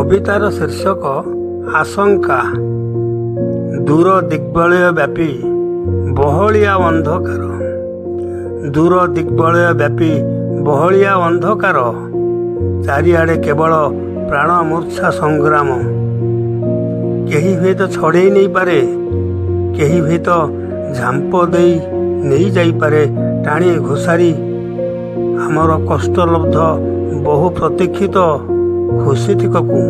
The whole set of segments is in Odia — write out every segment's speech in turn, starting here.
କବିତାର ଶୀର୍ଷକ ଆଶଙ୍କା। ଦୂର ଦିଗ୍ବଳୟ ବ୍ୟାପୀ ବହଳିଆ ଅନ୍ଧକାର, ଦୂର ଦିଗ୍ବଳୟ ବ୍ୟାପୀ ବହଳିଆ ଅନ୍ଧକାର, ଚାରିଆଡ଼େ କେବଳ ପ୍ରାଣ ମୂର୍ଚ୍ଛା ସଂଗ୍ରାମ। କେହି ହୁଏତ ଛଡ଼େଇ ନେଇପାରେ, କେହି ହୁଏତ ଝାମ୍ପ ଦେଇ ନେଇଯାଇପାରେ ଟାଣି ଘୋଷାରି ଆମର କଷ୍ଟଲବ୍ଧ ବହୁ ପ୍ରତୀକ୍ଷିତ ଖୁସିଟିକକୁ।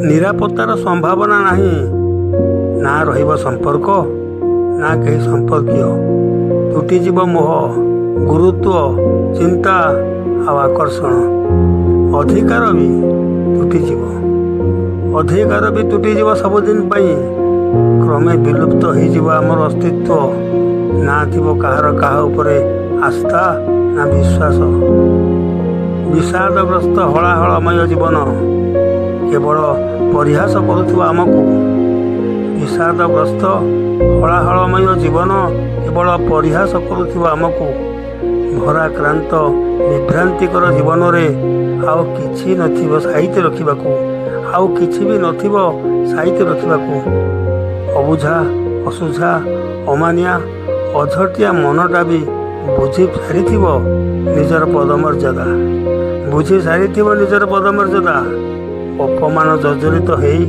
ନିରାପତ୍ତାର ସମ୍ଭାବନା ନାହିଁ, ନା ରହିବ ସମ୍ପର୍କ, ନା କେହି ସମ୍ପର୍କୀୟ। ତୁଟିଯିବ ମୋହ, ଗୁରୁତ୍ୱ, ଚିନ୍ତା ଆଉ ଆକର୍ଷଣ। ଅଧିକାର ବି ତୁଟିଯିବ, ଅଧିକାର ବି ତୁଟିଯିବ ସବୁଦିନ ପାଇଁ। କ୍ରମେ ବିଲୁପ୍ତ ହୋଇଯିବ ଆମର ଅସ୍ତିତ୍ୱ। ନା ଥିବ କାହାର କାହା ଉପରେ ଆସ୍ଥା, ନା ବିଶ୍ୱାସ। ବିଷାଦଗ୍ରସ୍ତ ହଳାହଳମୟ ଜୀବନ କେବଳ ପରିହାସ କରୁଥିବ ଆମକୁ। ବିଷାଦଗ୍ରସ୍ତ ହଳାହଳମୟ ଜୀବନ କେବଳ ପରିହାସ କରୁଥିବ ଆମକୁ। ଭରାକ୍ରାନ୍ତ ବିଭ୍ରାନ୍ତିକର ଜୀବନରେ ଆଉ କିଛି ନଥିବ ସାଇତି ରଖିବାକୁ, ଆଉ କିଛି ବି ନଥିବ ସାଇତି ରଖିବାକୁ। ଅବୁଝା, ଅସୁଝା, ଅମାନିଆ, ଅଝଟିଆ ମନଟା ବି ବୁଝି ସାରିଥିବ ନିଜର ପଦମର୍ଯ୍ୟାଦା, ବୁଝି ସାରିଥିବ ନିଜର ପଦମର୍ଯ୍ୟାଦା। ଅପମାନ ଜର୍ଜରିତ ହେଇ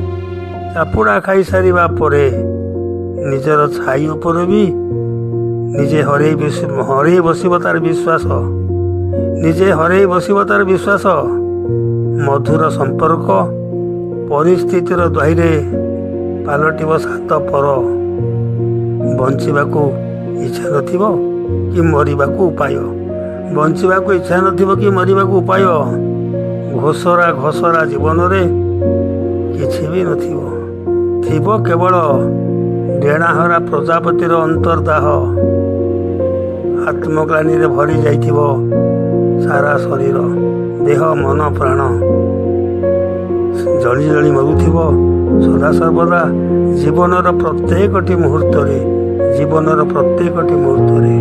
ଚାପୁଡ଼ା ଖାଇସାରିବା ପରେ ନିଜର ଛାଇ ଉପରେ ବି ନିଜେ ହରେଇ ବସିବ ତାର ବିଶ୍ୱାସ, ନିଜେ ହରେଇ ବସିବ ତାର ବିଶ୍ୱାସ। ମଧୁର ସମ୍ପର୍କ ପରିସ୍ଥିତିର ଦ୍ୱାଇରେ ପାଲଟିବ ସାତ ପର। ବଞ୍ଚିବାକୁ ଇଚ୍ଛା ନଥିବ କି ମରିବାକୁ ଉପାୟ, ବଞ୍ଚିବାକୁ ଇଚ୍ଛା ନଥିବ କି ମରିବାକୁ ଉପାୟ। ଘୋଷରା ଘୋଷରା ଜୀବନରେ କିଛି ବି ନଥିବ, ଥିବ କେବଳ ଡେଣାହରା ପ୍ରଜାପତିର ଅନ୍ତର୍ଦାହ। ଆତ୍ମଗ୍ଲାନିରେ ଭରି ଯାଇଥିବ ସାରା ଶରୀର, ଦେହ, ମନ, ପ୍ରାଣ। ଜଳି ଜଳି ମରୁଥିବ ସଦାସର୍ବଦା ଜୀବନର ପ୍ରତ୍ୟେକଟି ମୁହୂର୍ତ୍ତରେ, ଜୀବନର ପ୍ରତ୍ୟେକଟି ମୁହୂର୍ତ୍ତରେ।